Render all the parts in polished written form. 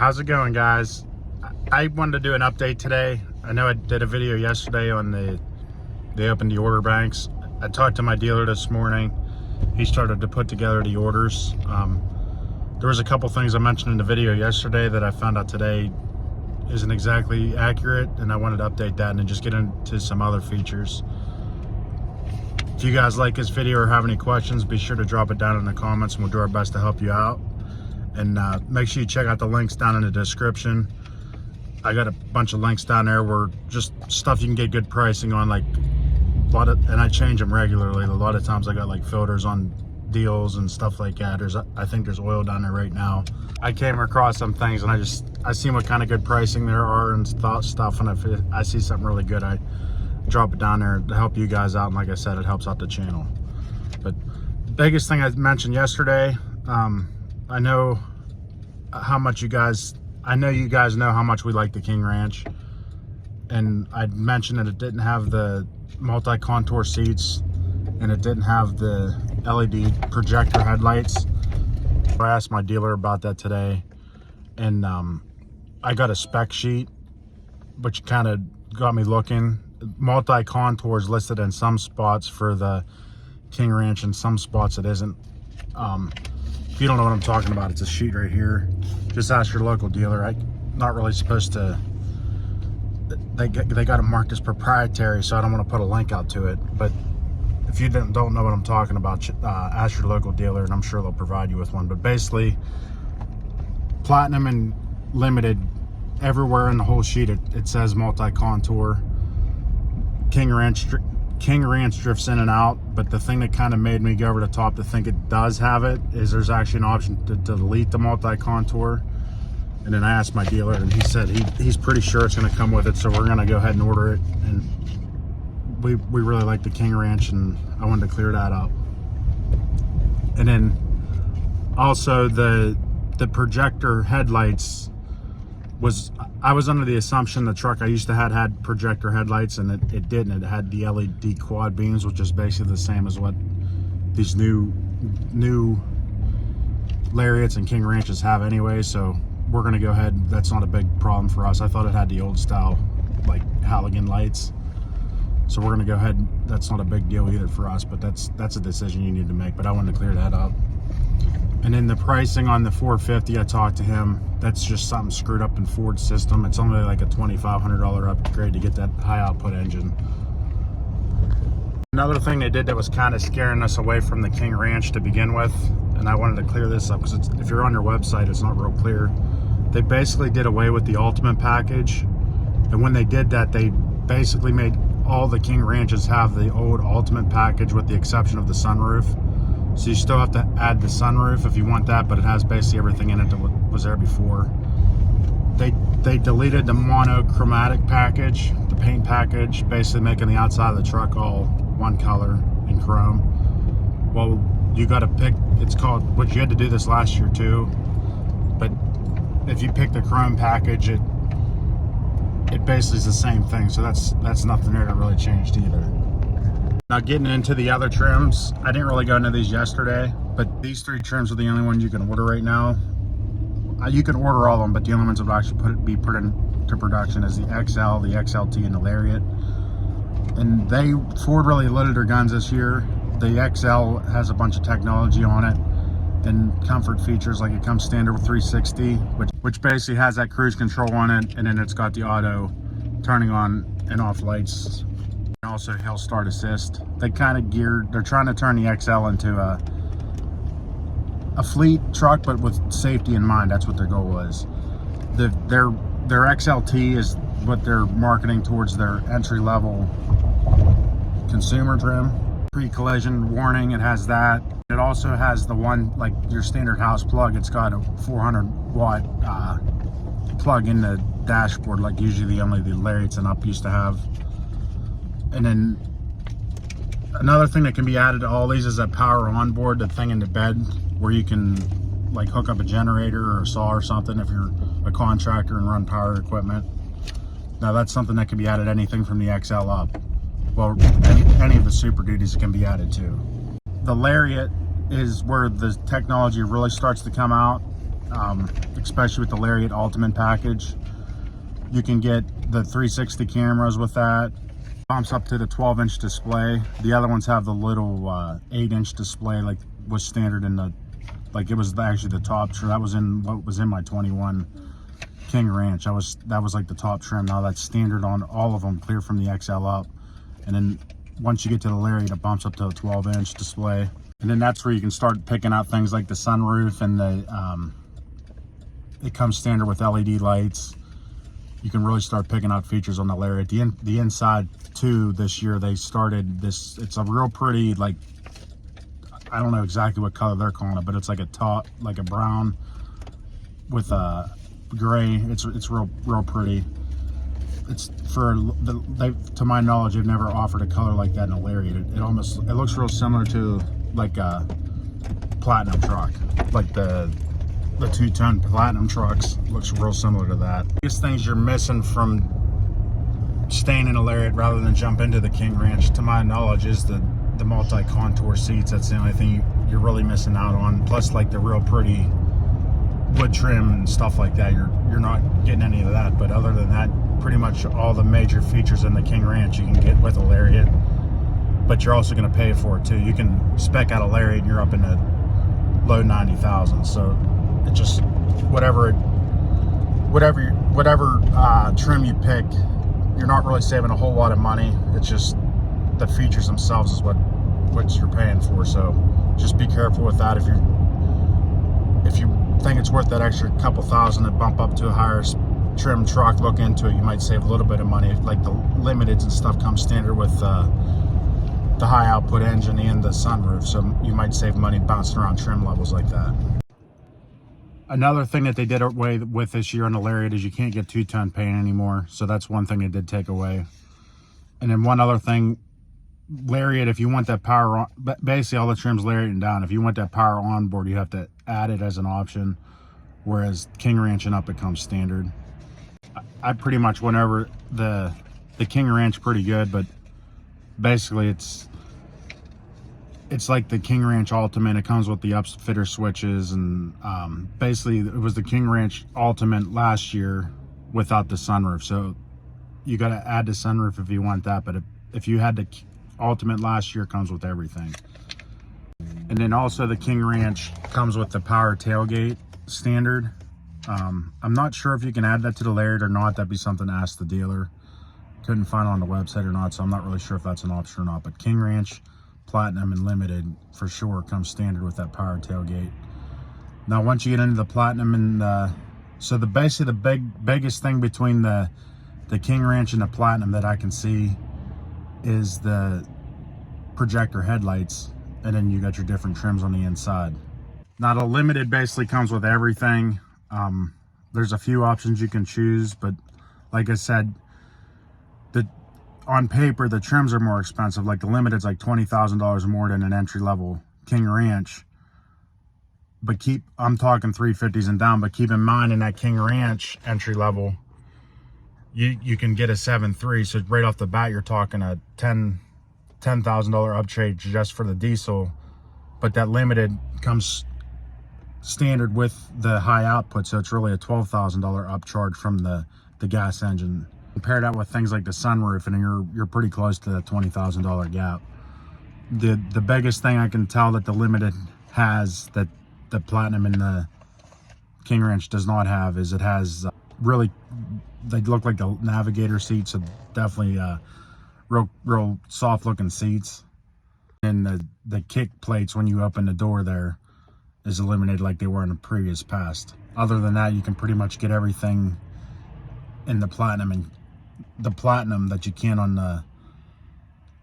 How's it going, guys? I wanted to do an update today. I know I did a video yesterday on they opened the order banks. I talked to my dealer this morning. He started to put together the orders. There was a couple things I mentioned in the video yesterday that I found out today isn't exactly accurate, and I wanted to update that and then just get into some other features. If you guys like this video or have any questions, be sure to drop it down in the comments and we'll do our best to help you out. And make sure you check out the links down in the description. I got a bunch of links down there where just stuff you can get good pricing on, like a lot of, and I change them regularly. A lot of times I got like filters on deals and stuff like that. I think there's oil down there right now. I came across some things and I seen what kind of good pricing there are and stuff, and if I see something really good, I drop it down there to help you guys out. And like I said, it helps out the channel. But the biggest thing I mentioned yesterday, I know how much you guys know how much we like the King Ranch, and I mentioned that it didn't have the multi-contour seats and it didn't have the LED projector headlights. I asked my dealer about that today, and I got a spec sheet which kind of got me looking. Multi-contour is listed in some spots for the King Ranch, and some spots it isn't. If you don't know what I'm talking about, it's a sheet right here. Just ask your local dealer. I'm not really supposed to, they got it marked as proprietary, so I don't want to put a link out to it. But if you don't know what I'm talking about, ask your local dealer and I'm sure they'll provide you with one. But basically, Platinum and Limited, everywhere in the whole sheet it says multi-contour. King Ranch drifts in and out, but the thing that kind of made me go over the top to think it does have it is there's actually an option to delete the multi-contour. And then I asked my dealer and he said he's pretty sure it's going to come with it, so we're going to go ahead and order it. And we really like the King Ranch, and I wanted to clear that up. And then also the projector headlights I was under the assumption the truck I used to had projector headlights, and it didn't. It had the LED quad beams, which is basically the same as what these new Lariats and King Ranches have anyway. So we're gonna go ahead. That's not a big problem for us. I thought it had the old style like halogen lights. So we're gonna go ahead. That's not a big deal either for us, but that's a decision you need to make. But I wanted to clear that up. And then the pricing on the 450, I talked to him. That's just something screwed up in Ford's system. It's only like a $2,500 upgrade to get that high output engine. Another thing they did that was kind of scaring us away from the King Ranch to begin with, and I wanted to clear this up because if you're on their website, it's not real clear. They basically did away with the Ultimate package, and when they did that, they basically made all the King Ranches have the old Ultimate package with the exception of the sunroof. So you still have to add the sunroof if you want that, but it has basically everything in it that was there before. They deleted the monochromatic package, the paint package, basically making the outside of the truck all one color in chrome. Well, you got to pick, it's called, which you had to do this last year too, but if you pick the chrome package, it basically is the same thing. So that's nothing there that really changed either. Now getting into the other trims, I didn't really go into these yesterday, but these three trims are the only ones you can order right now. You can order all of them, but the only ones that will actually be put into production is the XL, the XLT, and the Lariat. And Ford really loaded their guns this year. The XL has a bunch of technology on it and comfort features, like it comes standard with 360, which basically has that cruise control on it, and then it's got the auto turning on and off lights. Also hill start assist. They kind of they're trying to turn the XL into a fleet truck, but with safety in mind. That's what their goal is. Their XLT is what they're marketing towards their entry-level consumer trim. Pre-collision warning, it has that. It also has the one, like your standard house plug. It's got a 400-watt plug in the dashboard, like usually only the Lariats and up used to have. And then another thing that can be added to all these is that power onboard, the thing in the bed where you can like hook up a generator or a saw or something if you're a contractor and run power equipment. Now that's something that can be added, anything from the XL up. Well, any of the Super Duties can be added to. The Lariat is where the technology really starts to come out. especially with the Lariat Ultimate package. You can get the 360 cameras with that. Bumps up to the 12-inch display. The other ones have the little 8-inch display, like was standard in the, like it was actually the top trim. That was in what was in my 21 King Ranch. That was like the top trim. Now that's standard on all of them, clear from the XL up. And then once you get to the Lariat, it bumps up to a 12-inch display. And then that's where you can start picking out things like the sunroof, and the it comes standard with LED lights. You can really start picking out features on the Lariat. The inside too, this year they started this, it's a real pretty, like, I don't know exactly what color they're calling it, but it's like a top, like a brown with a gray. It's real pretty. It's for to my knowledge, they've never offered a color like that in a Lariat. It looks real similar to like a platinum truck, like the 2-ton platinum trucks. Looks real similar to that. Biggest things you're missing from staying in a Lariat rather than jump into the King Ranch, to my knowledge, is the multi-contour seats. That's the only thing you're really missing out on. Plus, like the real pretty wood trim and stuff like that, you're not getting any of that. But other than that, pretty much all the major features in the King Ranch you can get with a Lariat, but you're also going to pay for it too. You can spec out a Lariat and you're up in the low 90,000. So it just whatever trim you pick, you're not really saving a whole lot of money. It's just the features themselves is what you're paying for. So just be careful with that. If you think it's worth that extra couple thousand to bump up to a higher trim truck, look into it. You might save a little bit of money. Like the limiteds and stuff come standard with the high output engine and the sunroof, so you might save money bouncing around trim levels like that. Another thing that they did away with this year on the Lariat is you can't get 2-ton paint anymore. So that's one thing they did take away. And then one other thing, Lariat, if you want that power on, basically all the trim's Lariat down. If you want that power on board, you have to add it as an option. Whereas King Ranch and up, it comes standard. I pretty much went over the King Ranch pretty good, but basically it's like the King Ranch Ultimate. It comes with the upfitter switches, and basically it was the King Ranch Ultimate last year without the sunroof. So you got to add the sunroof if you want that. But if you had the Ultimate last year, it comes with everything. And then also the King Ranch comes with the power tailgate standard. I'm not sure if you can add that to the Lariat or not. That'd be something to ask the dealer. Couldn't find it on the website or not, so I'm not really sure if that's an option or not. But King Ranch, Platinum, and Limited for sure comes standard with that power tailgate. Now once you get into the Platinum and so basically the biggest thing between the King Ranch and the Platinum that I can see is the projector headlights, and then you got your different trims on the inside. Now the Limited basically comes with everything. There's a few options you can choose, but like I said, on paper the trims are more expensive. Like the Limited's like $20,000 more than an entry-level King Ranch. But I'm talking 350s and down, but keep in mind in that King Ranch entry level, you can get a 7.3, so right off the bat you're talking a $10,000 upgrade just for the diesel. But that Limited comes standard with the high output, so it's really a $12,000 upcharge from the gas engine. Compare that with things like the sunroof, and you're pretty close to that $20,000 gap. The biggest thing I can tell that the Limited has that the Platinum and the King Ranch does not have is it has really, they look like the Navigator seats, so definitely real soft looking seats. And the kick plates when you open the door there is eliminated like they were in the previous past. Other than that, you can pretty much get everything in the Platinum and the Platinum that you can on the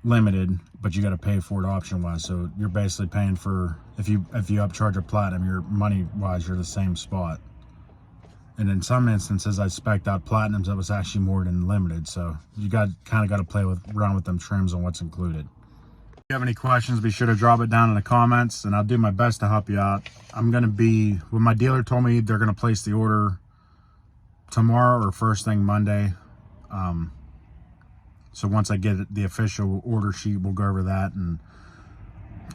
Limited, but you got to pay for it option wise. So you're basically paying for, if you upcharge a Platinum, your money wise you're the same spot. And in some instances I spec'd out Platinums that was actually more than Limited. So you kind of got to play around with them trims and what's included. If you have any questions, be sure to drop it down in the comments and I'll do my best to help you out. I'm going to be, when my dealer told me they're going to place the order tomorrow or first thing Monday. So once I get the official order sheet, we'll go over that and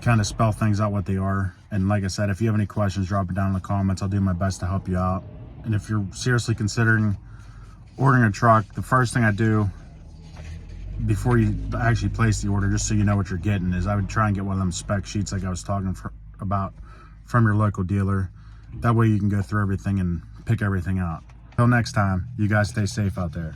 kind of spell things out what they are. And like I said, if you have any questions, drop it down in the comments. I'll do my best to help you out. And if you're seriously considering ordering a truck, the first thing I do before you actually place the order, just so you know what you're getting, is I would try and get one of them spec sheets like I was talking about from your local dealer. That way you can go through everything and pick everything out. Until next time, you guys stay safe out there.